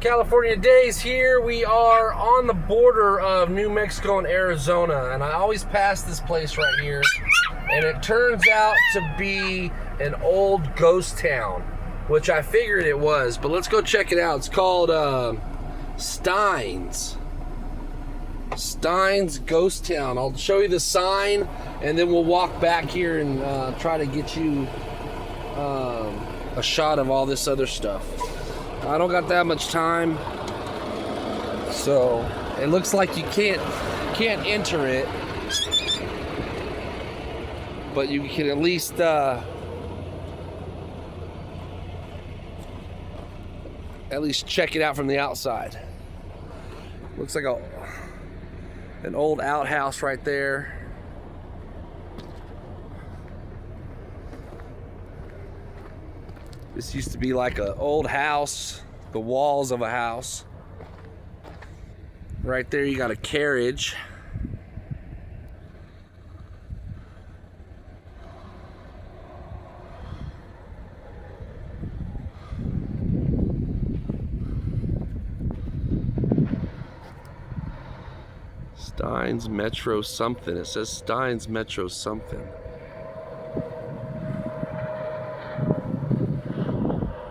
California days here. We are on the border of New Mexico and Arizona, and I always pass this place right here, and it turns out to be an old ghost town, which I figured it was, but let's go check it out. It's called Steins. Steins Ghost Town. I'll show you the sign, and then we'll walk back here and try to get you a shot of all this other stuff. I don't got that much time, so it looks like you can't enter it, but you can at least check it out from the outside. Looks like an old outhouse right there. This used to be like an old house, the walls of a house. Right there you got a carriage. Steins Metro something. It says Steins Metro something.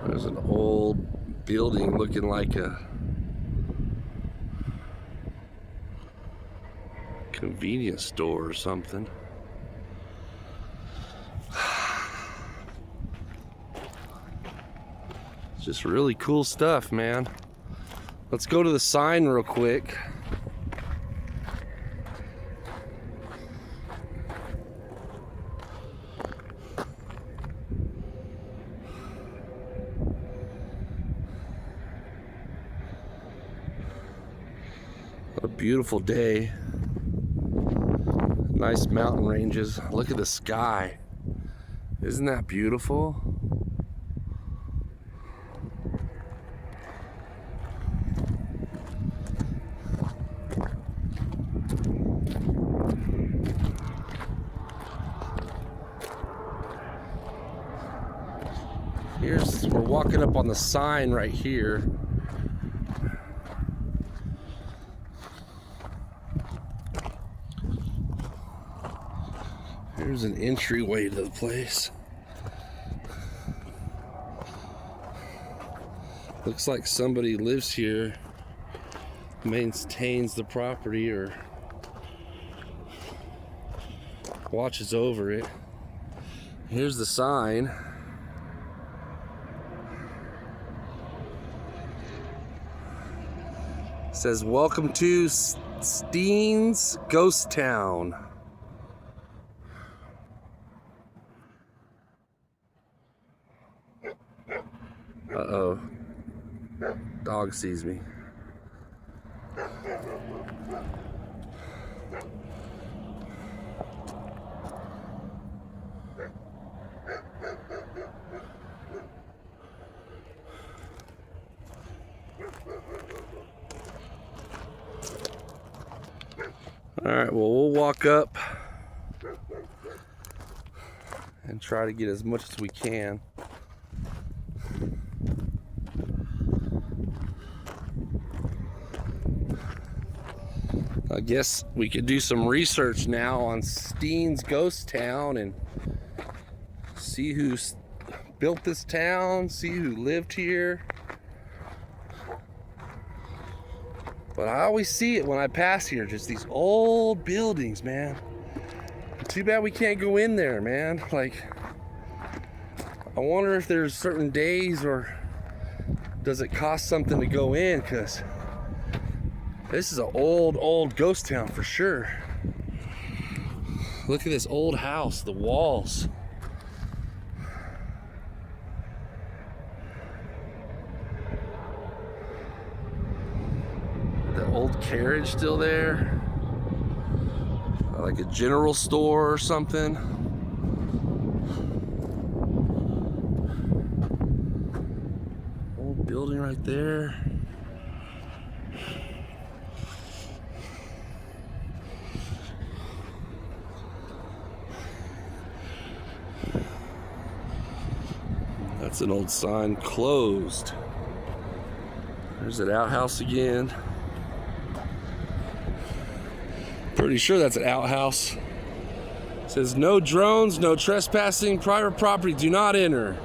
There's an old building looking like a convenience store or something. It's just really cool stuff, man. Let's go to the sign real quick. What a beautiful day. Nice mountain ranges. Look at the sky. Isn't that beautiful? We're walking up on the sign right here. Here's an entryway to the place. Looks like somebody lives here, maintains the property or watches over it. Here's the sign. It says, "Welcome to Steen's Ghost Town." Uh-oh. Dog sees me. All right, well, we'll walk up and try to get as much as we can. I guess we could do some research now on Steen's Ghost Town and see who built this town, see who lived here. But I always see it when I pass here, just these old buildings, man. Too bad we can't go in there, man. Like, I wonder if there's certain days, or does it cost something to go in? Because this is an old ghost town for sure. Look at this old house, the walls. The old carriage still there. Like a general store or something. Old building right there. That's an old sign, closed. There's that outhouse again. Pretty sure that's an outhouse. It says no drones, no trespassing, private property, do not enter.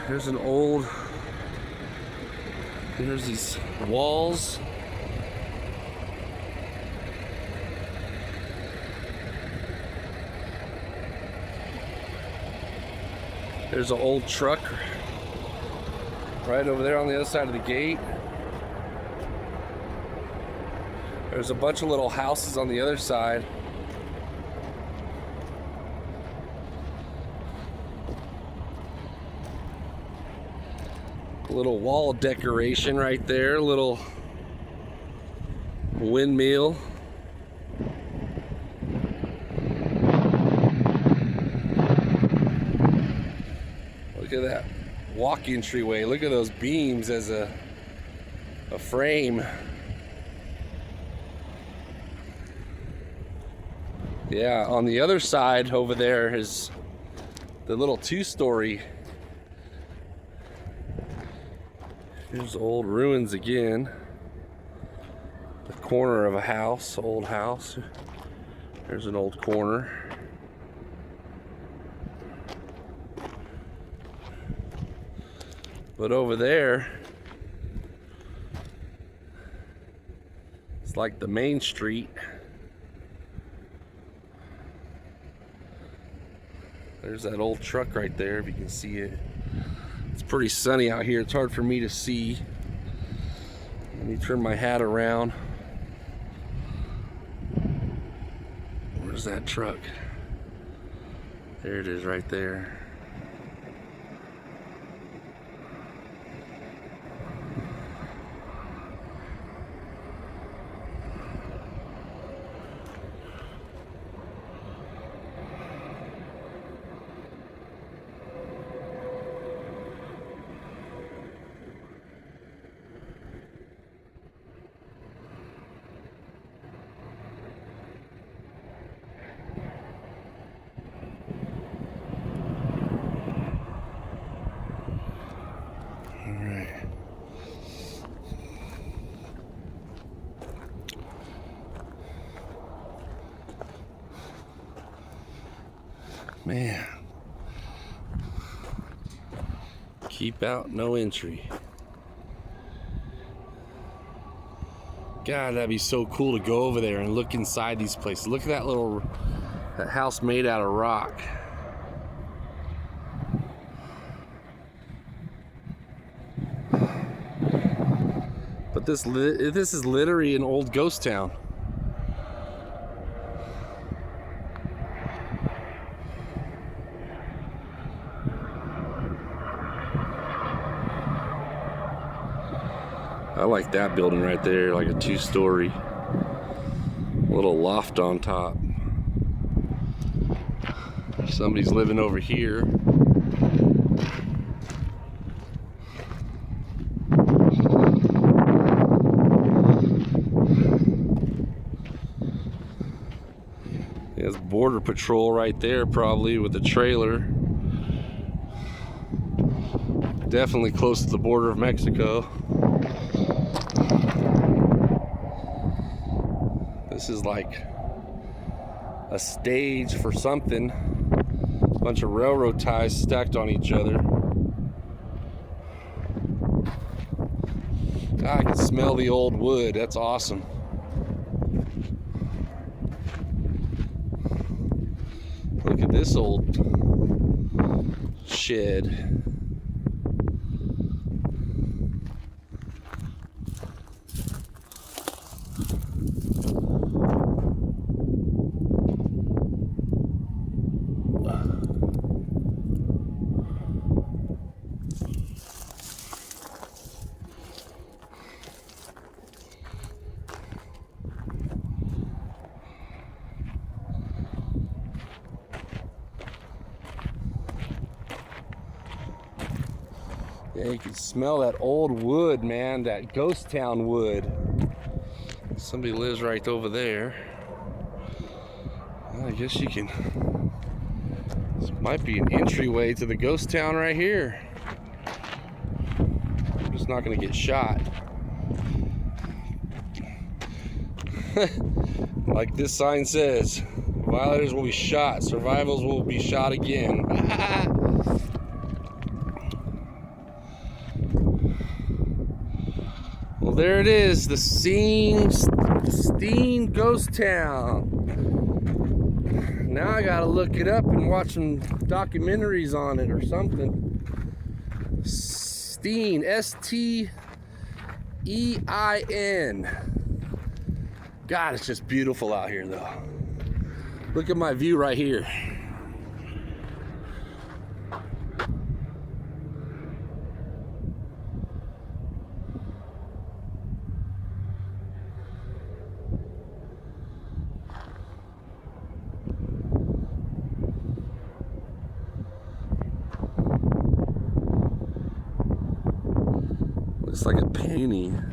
There's an old, there's these walls. There's an old truck right over there on the other side of the gate. There's a bunch of little houses on the other side. A little wall decoration right there, a little windmill. Look at that walk entryway. Look at those beams as a frame. Yeah, on the other side over there is the little two-story. Here's old ruins again. The corner of a house, old house. There's an old corner. But over there, it's like the main street. There's that old truck right there, if you can see it. It's pretty sunny out here. It's hard for me to see. Let me turn my hat around. Where's that truck? There it is right there. Man, keep out, no entry. God, that'd be so cool to go over there and look inside these places. Look at that house made out of rock. But this is literally an old ghost town. I like that building right there, like a two-story little loft on top. Somebody's living over here. There's Border Patrol right there, probably with the trailer. Definitely close to the border of Mexico. This is like a stage for something. A bunch of railroad ties stacked on each other. God, I can smell the old wood. That's awesome. Look at this old shed. Yeah, you can smell that old wood, man, that ghost town wood. Somebody lives right over there. Well, I guess you can, this might be an entryway to the ghost town right here. it's not going to get shot. Like this sign says, violators will be shot, survivals will be shot again. Well, there it is, the Steen ghost town. Now I gotta look it up and watch some documentaries on it or something. Steen, S-T-E-I-N. God, it's just beautiful out here though. Look at my view right here. Looks like a painting.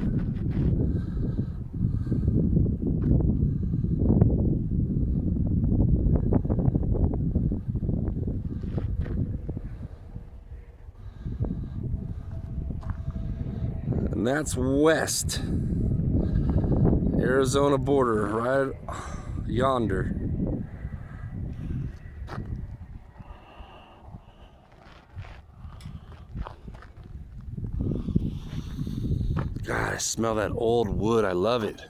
And that's west. Arizona border, right yonder. God, I smell that old wood. I love it.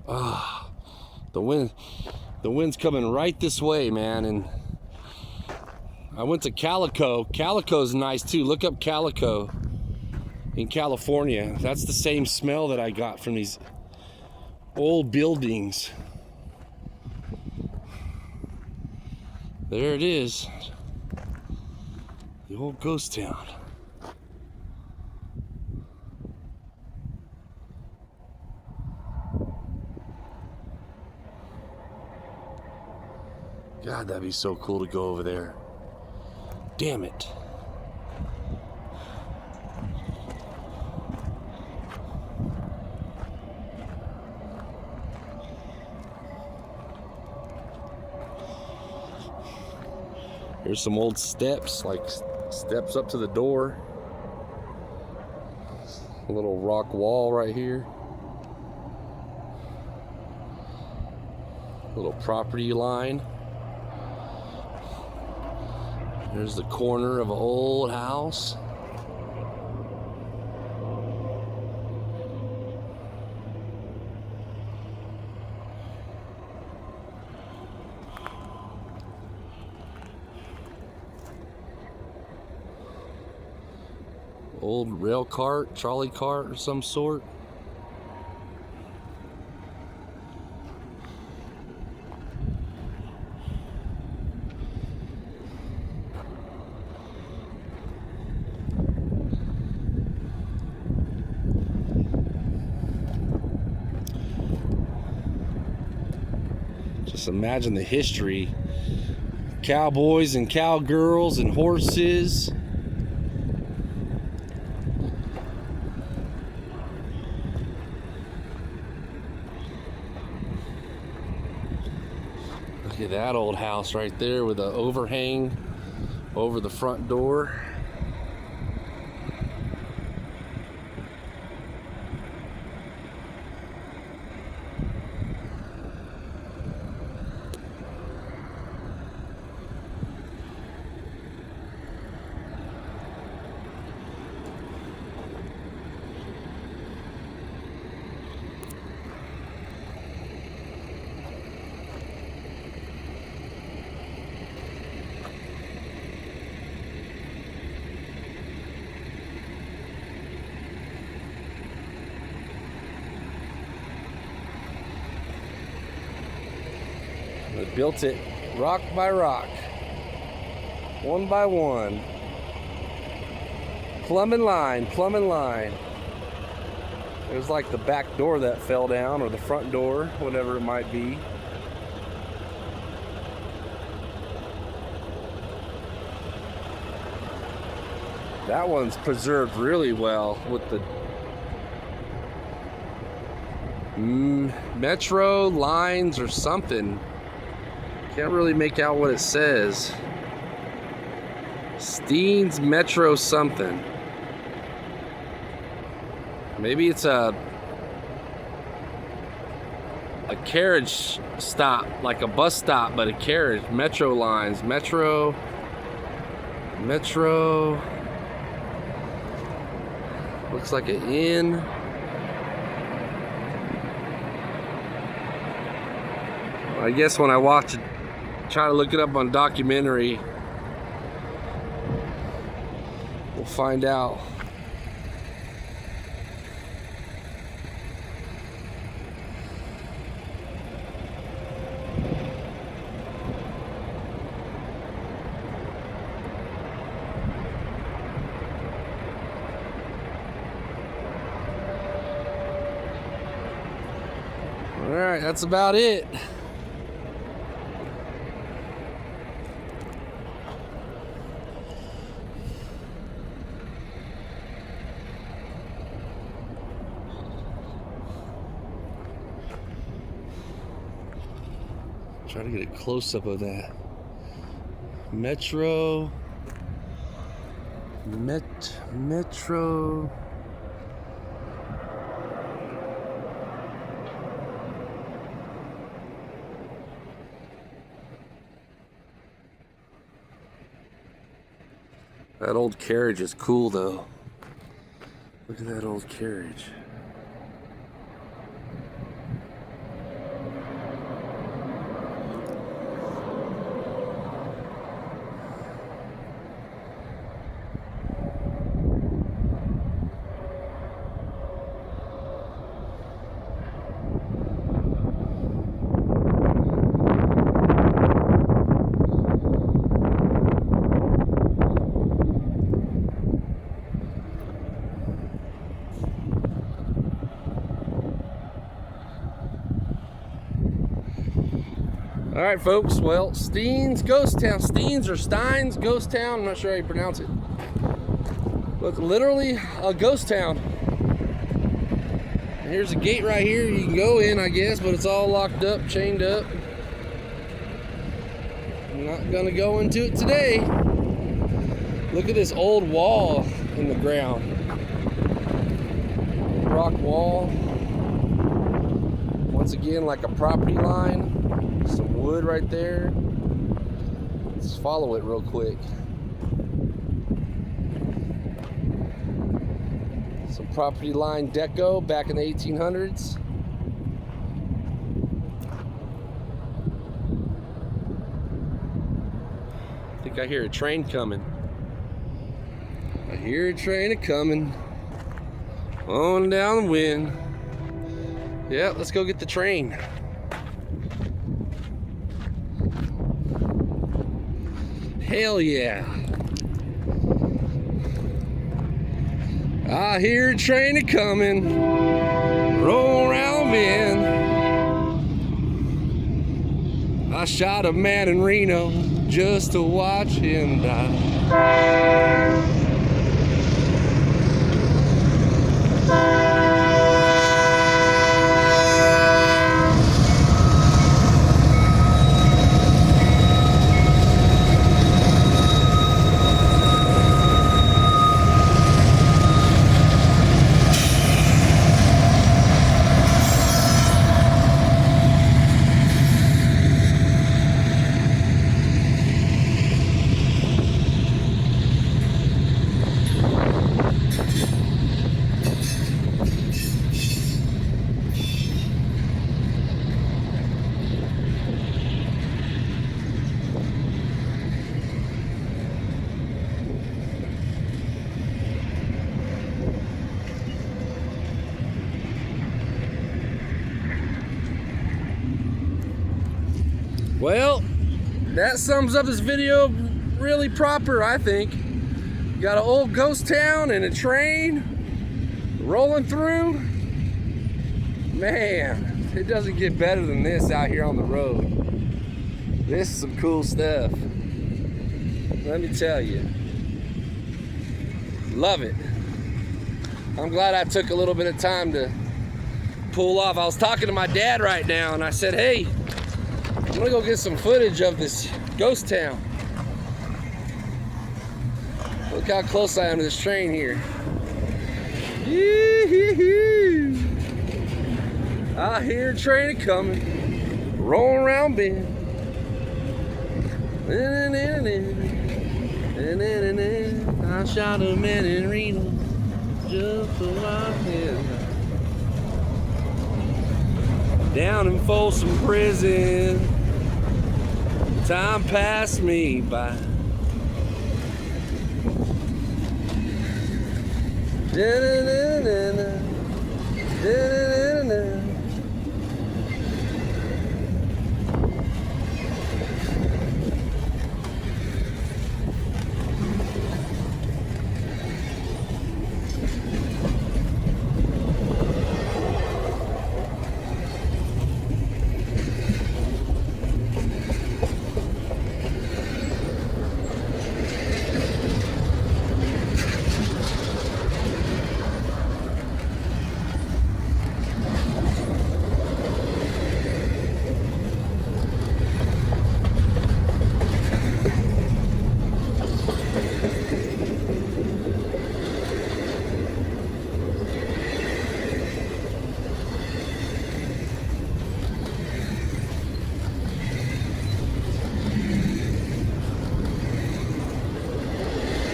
Ah, the wind's coming right this way, man. And I went to Calico. Calico's nice too. Look up Calico in California. That's the same smell that I got from these old buildings. There it is. The old ghost town. God, that'd be so cool to go over there. Damn it. Here's some old steps, like steps up to the door. A little rock wall right here. Little property line. There's the corner of an old house. Old rail cart, trolley cart of some sort. Just imagine the history. Cowboys and cowgirls and horses. Look at that old house right there with the overhang over the front door. They built it rock by rock, one by one. Plumbing line, plumbing line. It was like the back door that fell down, or the front door, whatever it might be. That one's preserved really well with the metro lines or something. Can't really make out what it says. Steen's Metro something. Maybe it's a carriage stop, like a bus stop, but a carriage. Metro lines. Metro. Looks like an inn. I guess when I watch it, try to look it up on documentary, we'll find out. All right, that's about it. Try to get a close-up of that. Metro. That old carriage is cool though. Look at that old carriage. All right, folks. Well, Steen's Ghost Town. Steens or Steins Ghost Town. I'm not sure how you pronounce it. Look, literally a ghost town. And here's a gate right here. You can go in, I guess, but it's all locked up, chained up. I'm not gonna go into it today. Look at this old wall in the ground. Rock wall. Once again, like a property line. Some wood right there. Let's follow it real quick. Some property line deco back in the 1800s. I think I hear a train coming. I hear a train a-coming on down the wind. Yeah, let's go get the train. Hell yeah. I hear a train a-coming, roll around bend. I shot a man in Reno just to watch him die. Well, that sums up this video really proper, I think. Got an old ghost town and a train rolling through. Man, it doesn't get better than this out here on the road. This is some cool stuff. Let me tell you. Love it. I'm glad I took a little bit of time to pull off. I was talking to my dad right now and I said, hey, I'm gonna go get some footage of this ghost town. Look how close I am to this train here. Yee-hee-hee. I hear a train coming, rolling around bend. I shot a man in Reno just for my head. Down in Folsom Prison, time passed me by.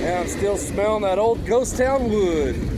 Yeah, I'm still smelling that old ghost town wood.